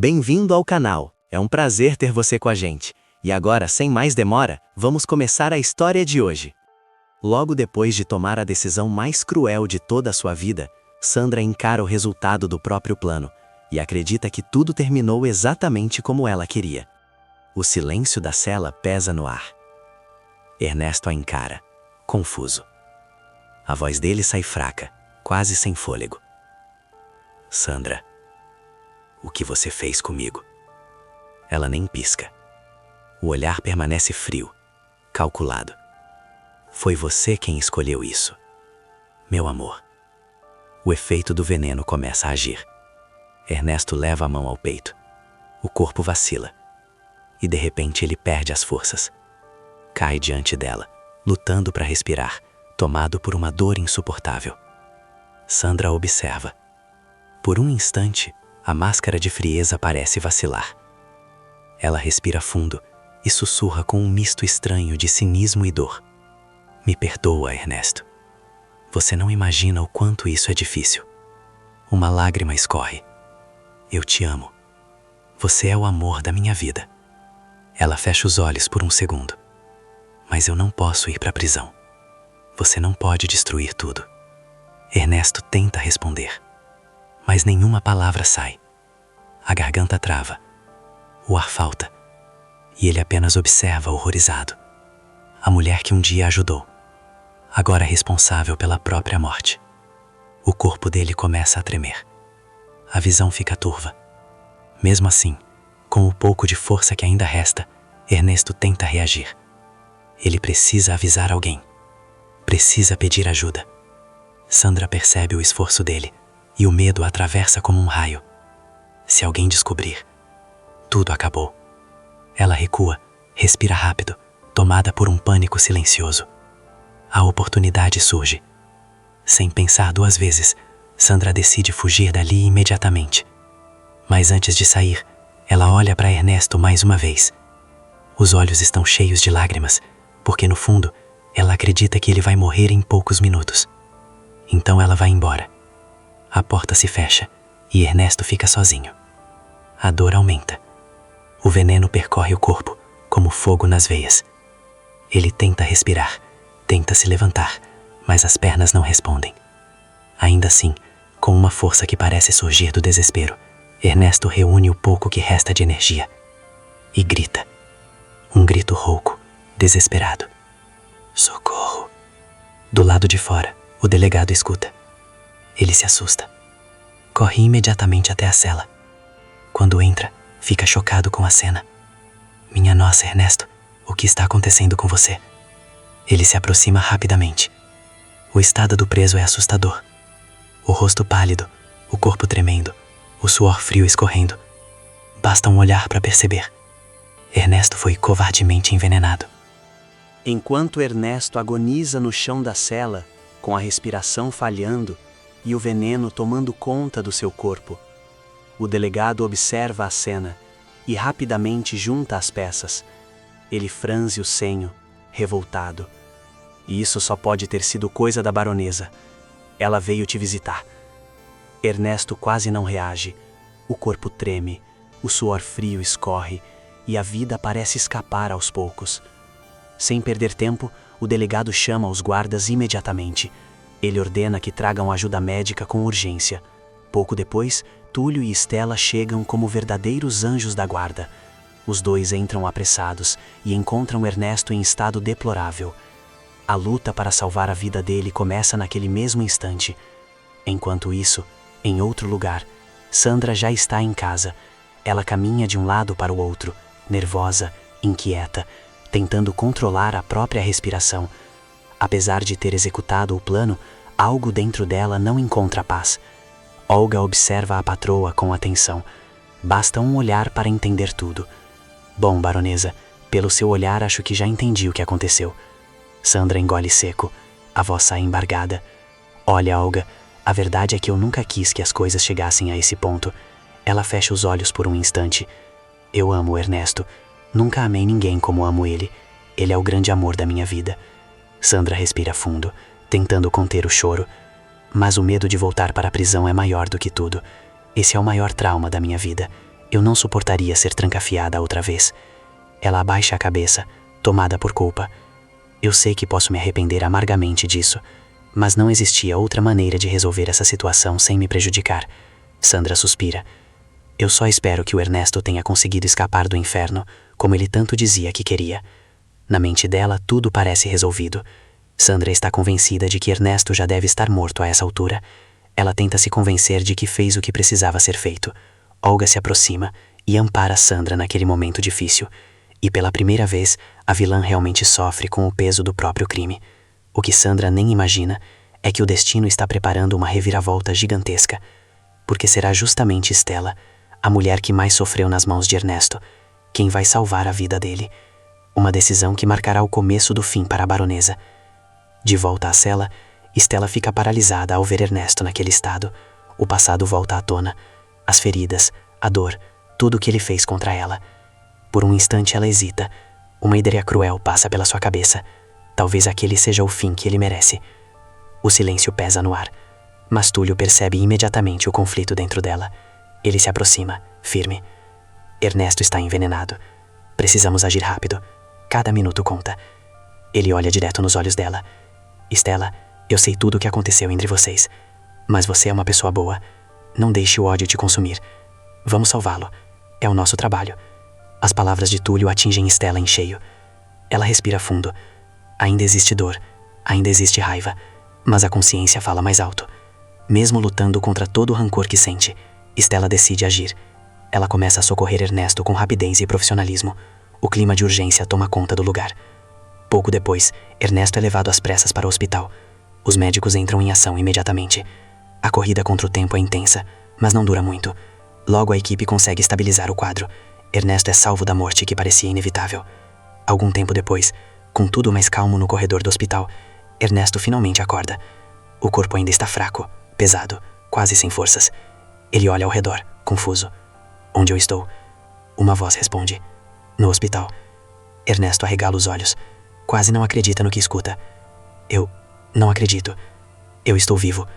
Bem-vindo ao canal, é um prazer ter você com a gente. E agora, sem mais demora, vamos começar a história de hoje. Logo depois de tomar a decisão mais cruel de toda a sua vida, Sandra encara o resultado do próprio plano e acredita que tudo terminou exatamente como ela queria. O silêncio da cela pesa no ar. Ernesto a encara, confuso. A voz dele sai fraca, quase sem fôlego. Sandra, o que você fez comigo? Ela nem pisca. O olhar permanece frio, calculado. Foi você quem escolheu isso. Meu amor. O efeito do veneno começa a agir. Ernesto leva a mão ao peito. O corpo vacila. E de repente ele perde as forças. Cai diante dela, lutando para respirar, tomado por uma dor insuportável. Sandra observa. Por um instante, a máscara de frieza parece vacilar. Ela respira fundo e sussurra com um misto estranho de cinismo e dor. Me perdoa, Ernesto. Você não imagina o quanto isso é difícil. Uma lágrima escorre. Eu te amo. Você é o amor da minha vida. Ela fecha os olhos por um segundo. Mas eu não posso ir para a prisão. Você não pode destruir tudo. Ernesto tenta responder. Mas nenhuma palavra sai. A garganta trava. O ar falta. E ele apenas observa horrorizado. A mulher que um dia ajudou. Agora responsável pela própria morte. O corpo dele começa a tremer. A visão fica turva. Mesmo assim, com o pouco de força que ainda resta, Ernesto tenta reagir. Ele precisa avisar alguém. Precisa pedir ajuda. Sandra percebe o esforço dele e o medo atravessa como um raio. Se alguém descobrir, tudo acabou. Ela recua, respira rápido, tomada por um pânico silencioso. A oportunidade surge. Sem pensar duas vezes, Sandra decide fugir dali imediatamente. Mas antes de sair, ela olha para Ernesto mais uma vez. Os olhos estão cheios de lágrimas, porque no fundo, ela acredita que ele vai morrer em poucos minutos. Então ela vai embora. A porta se fecha e Ernesto fica sozinho. A dor aumenta. O veneno percorre o corpo, como fogo nas veias. Ele tenta respirar, tenta se levantar, mas as pernas não respondem. Ainda assim, com uma força que parece surgir do desespero, Ernesto reúne o pouco que resta de energia e grita. Um grito rouco, desesperado. Socorro! Do lado de fora, o delegado escuta. Ele se assusta. Corre imediatamente até a cela. Quando entra, fica chocado com a cena. Minha nossa, Ernesto, o que está acontecendo com você? Ele se aproxima rapidamente. O estado do preso é assustador. O rosto pálido, o corpo tremendo, o suor frio escorrendo. Basta um olhar para perceber. Ernesto foi covardemente envenenado. Enquanto Ernesto agoniza no chão da cela, com a respiração falhando e o veneno tomando conta do seu corpo, o delegado observa a cena e rapidamente junta as peças. Ele franze o senho, revoltado. E isso só pode ter sido coisa da baronesa. Ela veio te visitar. Ernesto quase não reage. O corpo treme, o suor frio escorre e a vida parece escapar aos poucos. Sem perder tempo, o delegado chama os guardas imediatamente. Ele ordena que tragam ajuda médica com urgência. Pouco depois, Túlio e Estela chegam como verdadeiros anjos da guarda. Os dois entram apressados e encontram Ernesto em estado deplorável. A luta para salvar a vida dele começa naquele mesmo instante. Enquanto isso, em outro lugar, Sandra já está em casa. Ela caminha de um lado para o outro, nervosa, inquieta, tentando controlar a própria respiração. Apesar de ter executado o plano, algo dentro dela não encontra paz. Olga observa a patroa com atenção. Basta um olhar para entender tudo. Bom, baronesa, pelo seu olhar acho que já entendi o que aconteceu. Sandra engole seco. A voz sai embargada. Olha, Olga, a verdade é que eu nunca quis que as coisas chegassem a esse ponto. Ela fecha os olhos por um instante. Eu amo Ernesto. Nunca amei ninguém como amo ele. Ele é o grande amor da minha vida. Sandra respira fundo, tentando conter o choro. Mas o medo de voltar para a prisão é maior do que tudo. Esse é o maior trauma da minha vida. Eu não suportaria ser trancafiada outra vez. Ela abaixa a cabeça, tomada por culpa. Eu sei que posso me arrepender amargamente disso, mas não existia outra maneira de resolver essa situação sem me prejudicar. Sandra suspira. Eu só espero que o Ernesto tenha conseguido escapar do inferno, como ele tanto dizia que queria. Na mente dela, tudo parece resolvido. Sandra está convencida de que Ernesto já deve estar morto a essa altura. Ela tenta se convencer de que fez o que precisava ser feito. Olga se aproxima e ampara Sandra naquele momento difícil. E pela primeira vez, a vilã realmente sofre com o peso do próprio crime. O que Sandra nem imagina é que o destino está preparando uma reviravolta gigantesca. Porque será justamente Stella, a mulher que mais sofreu nas mãos de Ernesto, quem vai salvar a vida dele. Uma decisão que marcará o começo do fim para a baronesa. De volta à cela, Stella fica paralisada ao ver Ernesto naquele estado. O passado volta à tona. As feridas, a dor, tudo o que ele fez contra ela. Por um instante ela hesita. Uma ideia cruel passa pela sua cabeça. Talvez aquele seja o fim que ele merece. O silêncio pesa no ar, mas Túlio percebe imediatamente o conflito dentro dela. Ele se aproxima, firme. Ernesto está envenenado. Precisamos agir rápido. Cada minuto conta. Ele olha direto nos olhos dela. Stella, eu sei tudo o que aconteceu entre vocês, mas você é uma pessoa boa. Não deixe o ódio te consumir. Vamos salvá-lo. É o nosso trabalho. As palavras de Túlio atingem Stella em cheio. Ela respira fundo. Ainda existe dor, ainda existe raiva, mas a consciência fala mais alto. Mesmo lutando contra todo o rancor que sente, Stella decide agir. Ela começa a socorrer Ernesto com rapidez e profissionalismo. O clima de urgência toma conta do lugar. Pouco depois, Ernesto é levado às pressas para o hospital. Os médicos entram em ação imediatamente. A corrida contra o tempo é intensa, mas não dura muito. Logo a equipe consegue estabilizar o quadro. Ernesto é salvo da morte que parecia inevitável. Algum tempo depois, com tudo mais calmo no corredor do hospital, Ernesto finalmente acorda. O corpo ainda está fraco, pesado, quase sem forças. Ele olha ao redor, confuso. Onde eu estou? Uma voz responde. No hospital. Ernesto arregala os olhos. Quase não acredita no que escuta. Eu não acredito. Eu estou vivo.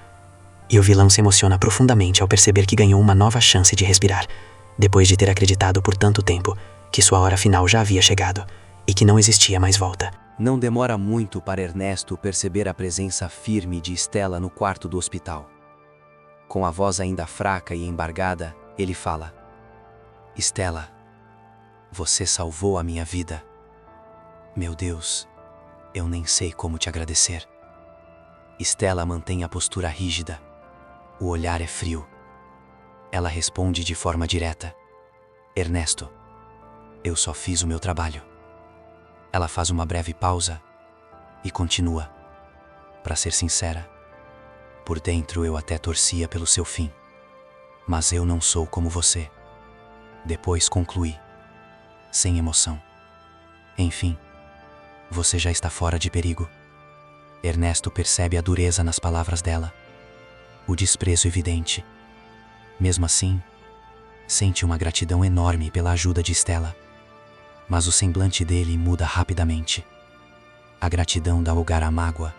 E o vilão se emociona profundamente ao perceber que ganhou uma nova chance de respirar, depois de ter acreditado por tanto tempo que sua hora final já havia chegado e que não existia mais volta. Não demora muito para Ernesto perceber a presença firme de Stella no quarto do hospital. Com a voz ainda fraca e embargada, ele fala: Stella, você salvou a minha vida. Meu Deus, eu nem sei como te agradecer. Stella mantém a postura rígida. O olhar é frio. Ela responde de forma direta: Ernesto, eu só fiz o meu trabalho. Ela faz uma breve pausa e continua: para ser sincera, por dentro eu até torcia pelo seu fim. Mas eu não sou como você. Depois conclui, sem emoção: enfim, você já está fora de perigo. Ernesto percebe a dureza nas palavras dela, o desprezo evidente. Mesmo assim, sente uma gratidão enorme pela ajuda de Stella. Mas o semblante dele muda rapidamente. A gratidão dá lugar à mágoa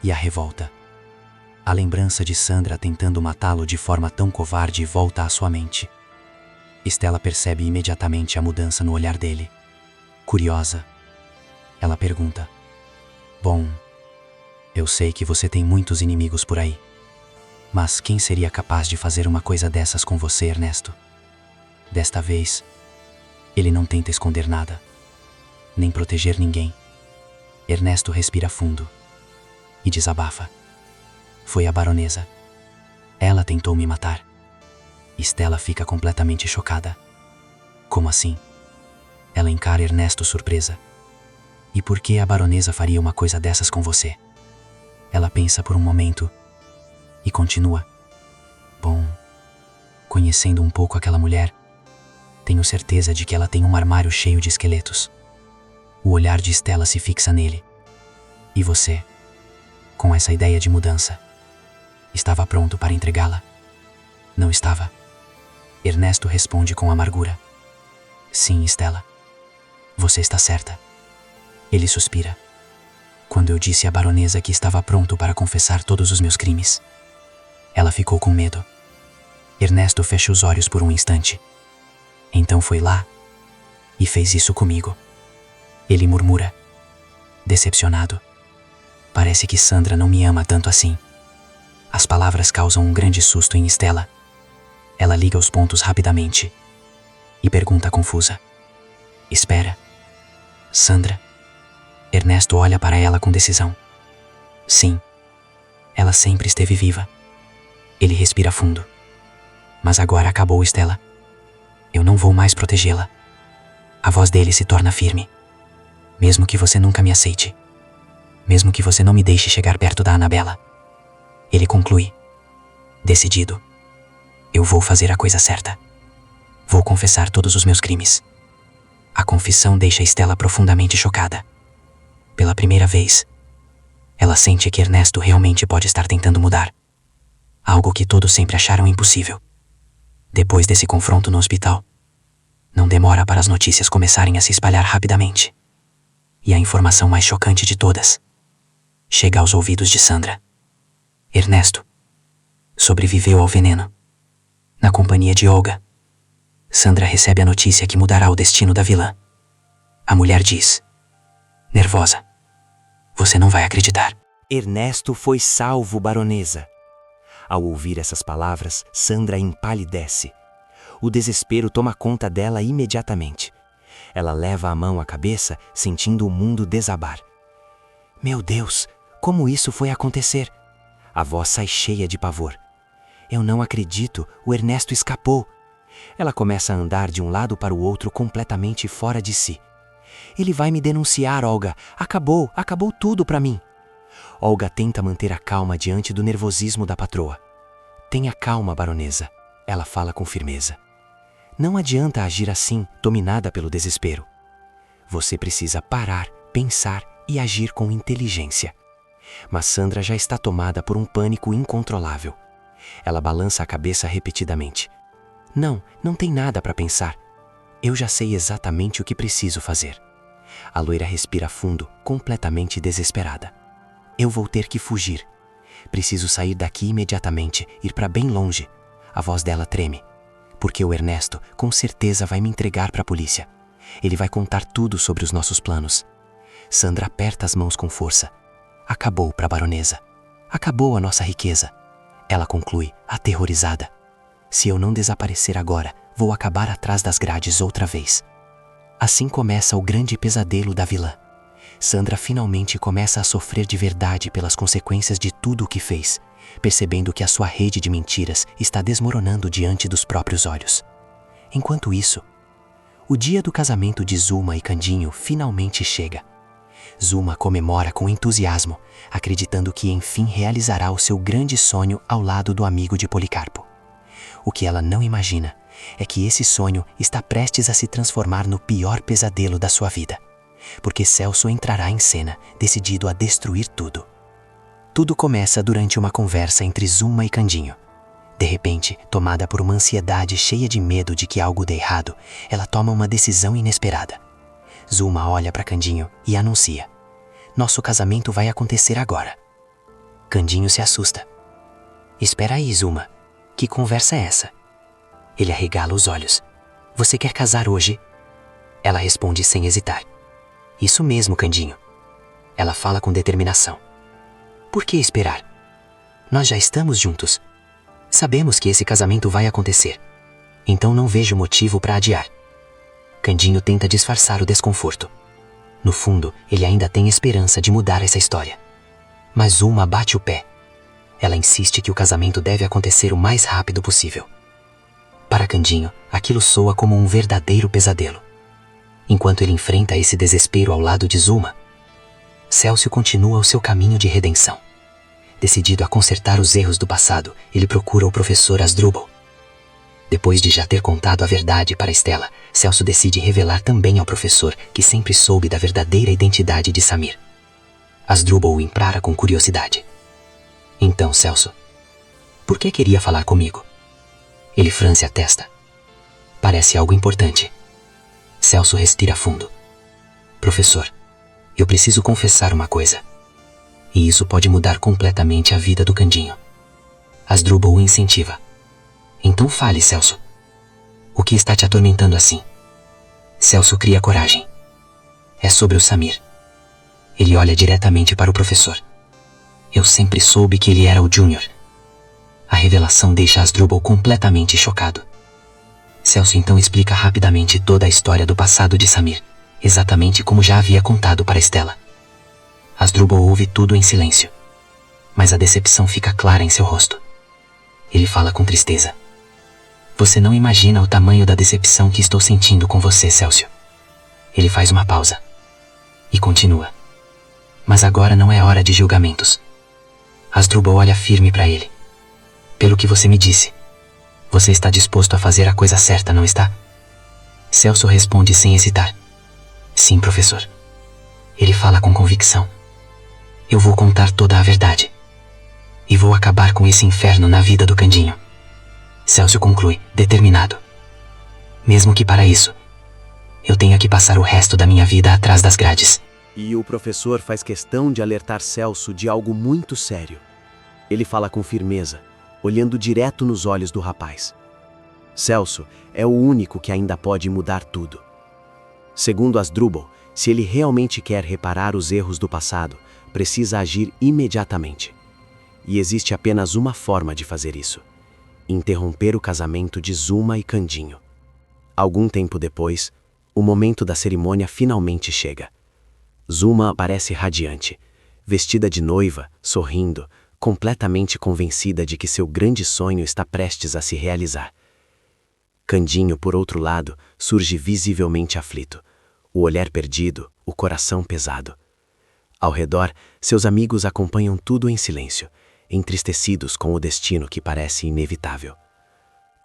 e à revolta. A lembrança de Sandra tentando matá-lo de forma tão covarde volta à sua mente. Stella percebe imediatamente a mudança no olhar dele. Curiosa, ela pergunta: bom, eu sei que você tem muitos inimigos por aí, mas quem seria capaz de fazer uma coisa dessas com você, Ernesto? Desta vez, ele não tenta esconder nada, nem proteger ninguém. Ernesto respira fundo e desabafa. Foi a baronesa. Ela tentou me matar. Stella fica completamente chocada. Como assim? Ela encara Ernesto surpresa. E por que a baronesa faria uma coisa dessas com você? Ela pensa por um momento e continua: bom, conhecendo um pouco aquela mulher, tenho certeza de que ela tem um armário cheio de esqueletos. O olhar de Stella se fixa nele. E você, com essa ideia de mudança, estava pronto para entregá-la? Não estava? Ernesto responde com amargura: sim, Stella. Você está certa. Ele suspira. Quando eu disse à baronesa que estava pronto para confessar todos os meus crimes, ela ficou com medo. Ernesto fecha os olhos por um instante. Então foi lá e fez isso comigo. Ele murmura, decepcionado. Parece que Sandra não me ama tanto assim. As palavras causam um grande susto em Estela. Ela liga os pontos rapidamente e pergunta confusa: Espera, Sandra? Ernesto olha para ela com decisão. Sim, ela sempre esteve viva. Ele respira fundo. Mas agora acabou, Estela. Eu não vou mais protegê-la. A voz dele se torna firme. Mesmo que você nunca me aceite. Mesmo que você não me deixe chegar perto da Anabela. Ele conclui, decidido. Eu vou fazer a coisa certa. Vou confessar todos os meus crimes. A confissão deixa Estela profundamente chocada. Pela primeira vez, ela sente que Ernesto realmente pode estar tentando mudar. Algo que todos sempre acharam impossível. Depois desse confronto no hospital, não demora para as notícias começarem a se espalhar rapidamente. E a informação mais chocante de todas chega aos ouvidos de Sandra. Ernesto sobreviveu ao veneno. Na companhia de Olga, Sandra recebe a notícia que mudará o destino da vilã. A mulher diz, nervosa, você não vai acreditar. Ernesto foi salvo, baronesa. Ao ouvir essas palavras, Sandra empalidece. O desespero toma conta dela imediatamente. Ela leva a mão à cabeça, sentindo o mundo desabar. Meu Deus, como isso foi acontecer? A voz sai cheia de pavor. Eu não acredito, o Ernesto escapou. Ela começa a andar de um lado para o outro completamente fora de si. Ele vai me denunciar, Olga. Acabou tudo para mim. Olga tenta manter a calma diante do nervosismo da patroa. Tenha calma, baronesa. Ela fala com firmeza. Não adianta agir assim, dominada pelo desespero. Você precisa parar, pensar e agir com inteligência. Mas Sandra já está tomada por um pânico incontrolável. Ela balança a cabeça repetidamente. Não tem nada para pensar. Eu já sei exatamente o que preciso fazer. A loira respira fundo, completamente desesperada. Eu vou ter que fugir. Preciso sair daqui imediatamente, ir para bem longe. A voz dela treme. Porque o Ernesto com certeza vai me entregar para a polícia. Ele vai contar tudo sobre os nossos planos. Sandra aperta as mãos com força. Acabou para a baronesa. Acabou a nossa riqueza. Ela conclui, aterrorizada. Se eu não desaparecer agora, vou acabar atrás das grades outra vez. Assim começa o grande pesadelo da vilã. Sandra finalmente começa a sofrer de verdade pelas consequências de tudo o que fez, percebendo que a sua rede de mentiras está desmoronando diante dos próprios olhos. Enquanto isso, o dia do casamento de Zuma e Candinho finalmente chega. Zuma comemora com entusiasmo, acreditando que enfim realizará o seu grande sonho ao lado do amigo de Policarpo. O que ela não imagina é que esse sonho está prestes a se transformar no pior pesadelo da sua vida, porque Celso entrará em cena, decidido a destruir tudo. Tudo começa durante uma conversa entre Zuma e Candinho. De repente, tomada por uma ansiedade cheia de medo de que algo dê errado, ela toma uma decisão inesperada. Zuma olha para Candinho e anuncia: nosso casamento vai acontecer agora. Candinho se assusta. Espera aí, Zuma. Que conversa é essa? Ele arregala os olhos. Você quer casar hoje? Ela responde sem hesitar. Isso mesmo, Candinho. Ela fala com determinação. Por que esperar? Nós já estamos juntos. Sabemos que esse casamento vai acontecer. Então não vejo motivo para adiar. Candinho tenta disfarçar o desconforto. No fundo, ele ainda tem esperança de mudar essa história. Mas Zuma bate o pé. Ela insiste que o casamento deve acontecer o mais rápido possível. Para Candinho, aquilo soa como um verdadeiro pesadelo. Enquanto ele enfrenta esse desespero ao lado de Zuma, Celso continua o seu caminho de redenção. Decidido a consertar os erros do passado, ele procura o professor Asdrubal. Depois de já ter contado a verdade para Estela, Celso decide revelar também ao professor que sempre soube da verdadeira identidade de Samir. Asdrubal o encara com curiosidade. Então, Celso, por que queria falar comigo? Ele franze a testa. Parece algo importante. Celso respira fundo. Professor, eu preciso confessar uma coisa. E isso pode mudar completamente a vida do Candinho. Asdrubal o incentiva. Então fale, Celso. O que está te atormentando assim? Celso cria coragem. É sobre o Samir. Ele olha diretamente para o professor. Eu sempre soube que ele era o Júnior. A revelação deixa Asdrubal completamente chocado. Celso então explica rapidamente toda a história do passado de Samir, exatamente como já havia contado para Stella. Asdrubal ouve tudo em silêncio. Mas a decepção fica clara em seu rosto. Ele fala com tristeza. Você não imagina o tamanho da decepção que estou sentindo com você, Celso. Ele faz uma pausa. E continua. Mas agora não é hora de julgamentos. Asdrubal olha firme para ele. Pelo que você me disse, você está disposto a fazer a coisa certa, não está? Celso responde sem hesitar. Sim, professor. Ele fala com convicção. Eu vou contar toda a verdade. E vou acabar com esse inferno na vida do Candinho. Celso conclui, determinado. Mesmo que para isso, eu tenha que passar o resto da minha vida atrás das grades. E o professor faz questão de alertar Celso de algo muito sério. Ele fala com firmeza, olhando direto nos olhos do rapaz. Celso é o único que ainda pode mudar tudo. Segundo Asdrubal, se ele realmente quer reparar os erros do passado, precisa agir imediatamente. E existe apenas uma forma de fazer isso: interromper o casamento de Zuma e Candinho. Algum tempo depois, o momento da cerimônia finalmente chega. Zuma aparece radiante, vestida de noiva, sorrindo, completamente convencida de que seu grande sonho está prestes a se realizar. Candinho, por outro lado, surge visivelmente aflito, o olhar perdido, o coração pesado. Ao redor, seus amigos acompanham tudo em silêncio, entristecidos com o destino que parece inevitável.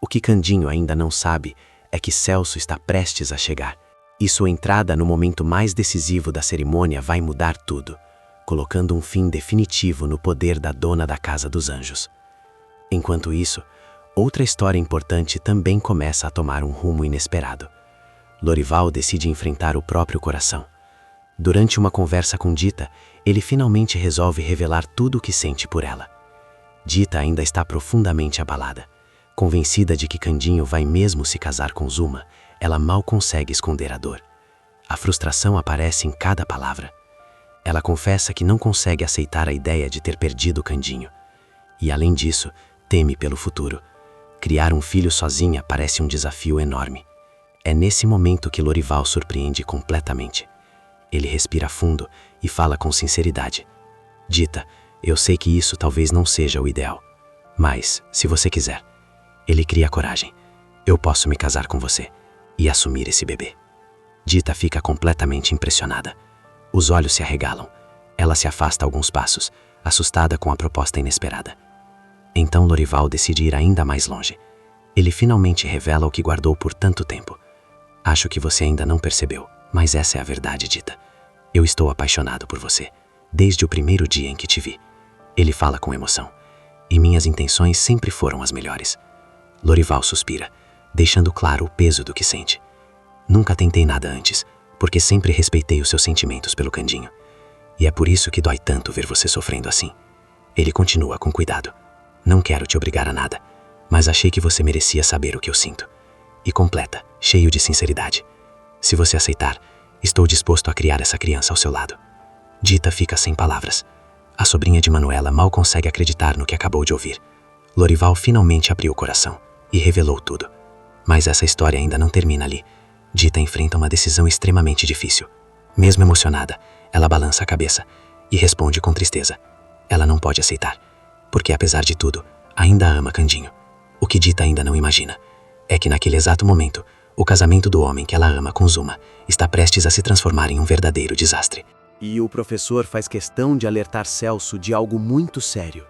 O que Candinho ainda não sabe é que Celso está prestes a chegar, e sua entrada no momento mais decisivo da cerimônia vai mudar tudo, colocando um fim definitivo no poder da dona da Casa dos Anjos. Enquanto isso, outra história importante também começa a tomar um rumo inesperado. Lorival decide enfrentar o próprio coração. Durante uma conversa com Dita, ele finalmente resolve revelar tudo o que sente por ela. Dita ainda está profundamente abalada. Convencida de que Candinho vai mesmo se casar com Zuma, ela mal consegue esconder a dor. A frustração aparece em cada palavra. Ela confessa que não consegue aceitar a ideia de ter perdido Candinho. E além disso, teme pelo futuro. Criar um filho sozinha parece um desafio enorme. É nesse momento que Lorival surpreende completamente. Ele respira fundo e fala com sinceridade. Dita, eu sei que isso talvez não seja o ideal. Mas, se você quiser, ele cria coragem. Eu posso me casar com você e assumir esse bebê. Dita fica completamente impressionada. Os olhos se arregalam. Ela se afasta alguns passos, assustada com a proposta inesperada. Então Lorival decide ir ainda mais longe. Ele finalmente revela o que guardou por tanto tempo. Acho que você ainda não percebeu, mas essa é a verdade, Dita. Eu estou apaixonado por você, desde o primeiro dia em que te vi. Ele fala com emoção. E minhas intenções sempre foram as melhores. Lorival suspira, deixando claro o peso do que sente. Nunca tentei nada antes, porque sempre respeitei os seus sentimentos pelo Candinho. E é por isso que dói tanto ver você sofrendo assim. Ele continua com cuidado. Não quero te obrigar a nada, mas achei que você merecia saber o que eu sinto. E completa, cheio de sinceridade. Se você aceitar, estou disposto a criar essa criança ao seu lado. Dita fica sem palavras. A sobrinha de Manuela mal consegue acreditar no que acabou de ouvir. Lorival finalmente abriu o coração e revelou tudo. Mas essa história ainda não termina ali. Dita enfrenta uma decisão extremamente difícil. Mesmo emocionada, ela balança a cabeça e responde com tristeza. Ela não pode aceitar, porque apesar de tudo, ainda ama Candinho. O que Dita ainda não imagina é que naquele exato momento, o casamento do homem que ela ama com Zuma está prestes a se transformar em um verdadeiro desastre. E o professor faz questão de alertar Celso de algo muito sério.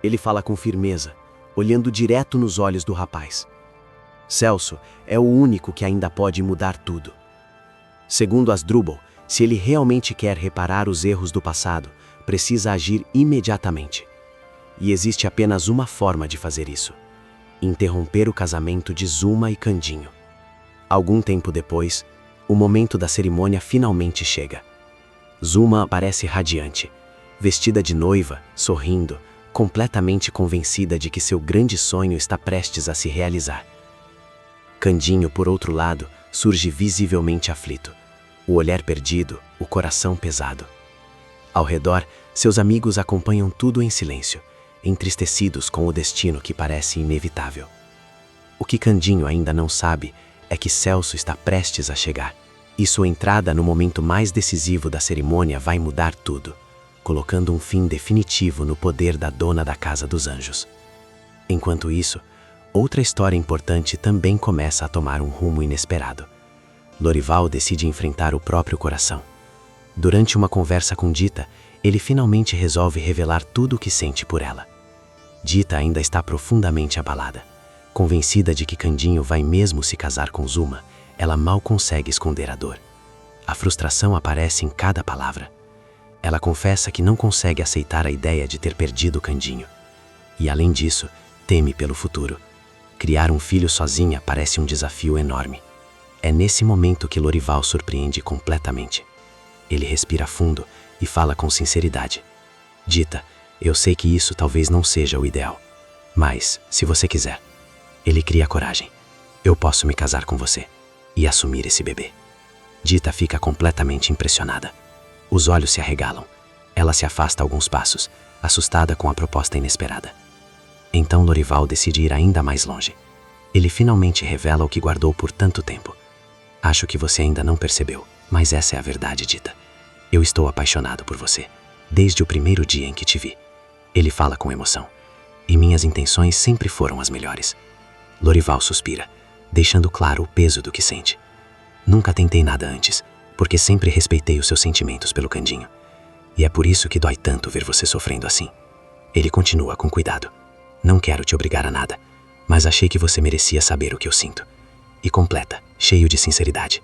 Ele fala com firmeza, olhando direto nos olhos do rapaz. Celso é o único que ainda pode mudar tudo. Segundo Asdrubal, se ele realmente quer reparar os erros do passado, precisa agir imediatamente. E existe apenas uma forma de fazer isso: interromper o casamento de Zuma e Candinho. Algum tempo depois, o momento da cerimônia finalmente chega. Zuma aparece radiante, vestida de noiva, sorrindo, completamente convencida de que seu grande sonho está prestes a se realizar. Candinho, por outro lado, surge visivelmente aflito. O olhar perdido, o coração pesado. Ao redor, seus amigos acompanham tudo em silêncio, entristecidos com o destino que parece inevitável. O que Candinho ainda não sabe é que Celso está prestes a chegar, e sua entrada no momento mais decisivo da cerimônia vai mudar tudo, colocando um fim definitivo no poder da dona da Casa dos Anjos. Enquanto isso, outra história importante também começa a tomar um rumo inesperado. Lorival decide enfrentar o próprio coração. Durante uma conversa com Dita, ele finalmente resolve revelar tudo o que sente por ela. Dita ainda está profundamente abalada. Convencida de que Candinho vai mesmo se casar com Zuma, ela mal consegue esconder a dor. A frustração aparece em cada palavra. Ela confessa que não consegue aceitar a ideia de ter perdido Candinho. E além disso, teme pelo futuro. Criar um filho sozinha parece um desafio enorme. É nesse momento que Lorival surpreende completamente. Ele respira fundo e fala com sinceridade. Dita, eu sei que isso talvez não seja o ideal. Mas, se você quiser. Ele cria coragem. Eu posso me casar com você e assumir esse bebê. Dita fica completamente impressionada. Os olhos se arregalam. Ela se afasta alguns passos, assustada com a proposta inesperada. Então Lorival decide ir ainda mais longe. Ele finalmente revela o que guardou por tanto tempo. Acho que você ainda não percebeu, mas essa é a verdade, Dita. Eu estou apaixonado por você, desde o primeiro dia em que te vi. Ele fala com emoção. E minhas intenções sempre foram as melhores. Lorival suspira, deixando claro o peso do que sente. Nunca tentei nada antes, porque sempre respeitei os seus sentimentos pelo Candinho. E é por isso que dói tanto ver você sofrendo assim. Ele continua com cuidado. Não quero te obrigar a nada, mas achei que você merecia saber o que eu sinto. E completa, cheio de sinceridade.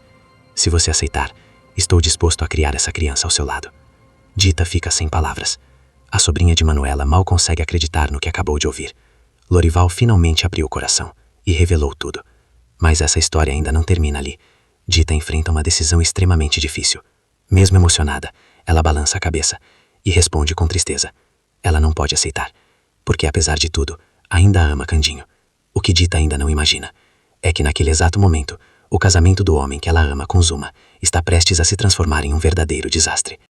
Se você aceitar, estou disposto a criar essa criança ao seu lado. Dita fica sem palavras. A sobrinha de Manuela mal consegue acreditar no que acabou de ouvir. Lorival finalmente abriu o coração e revelou tudo. Mas essa história ainda não termina ali. Dita enfrenta uma decisão extremamente difícil. Mesmo emocionada, ela balança a cabeça e responde com tristeza. Ela não pode aceitar, porque apesar de tudo, ainda ama Candinho. O que Dita ainda não imagina é que naquele exato momento, o casamento do homem que ela ama com Zuma está prestes a se transformar em um verdadeiro desastre.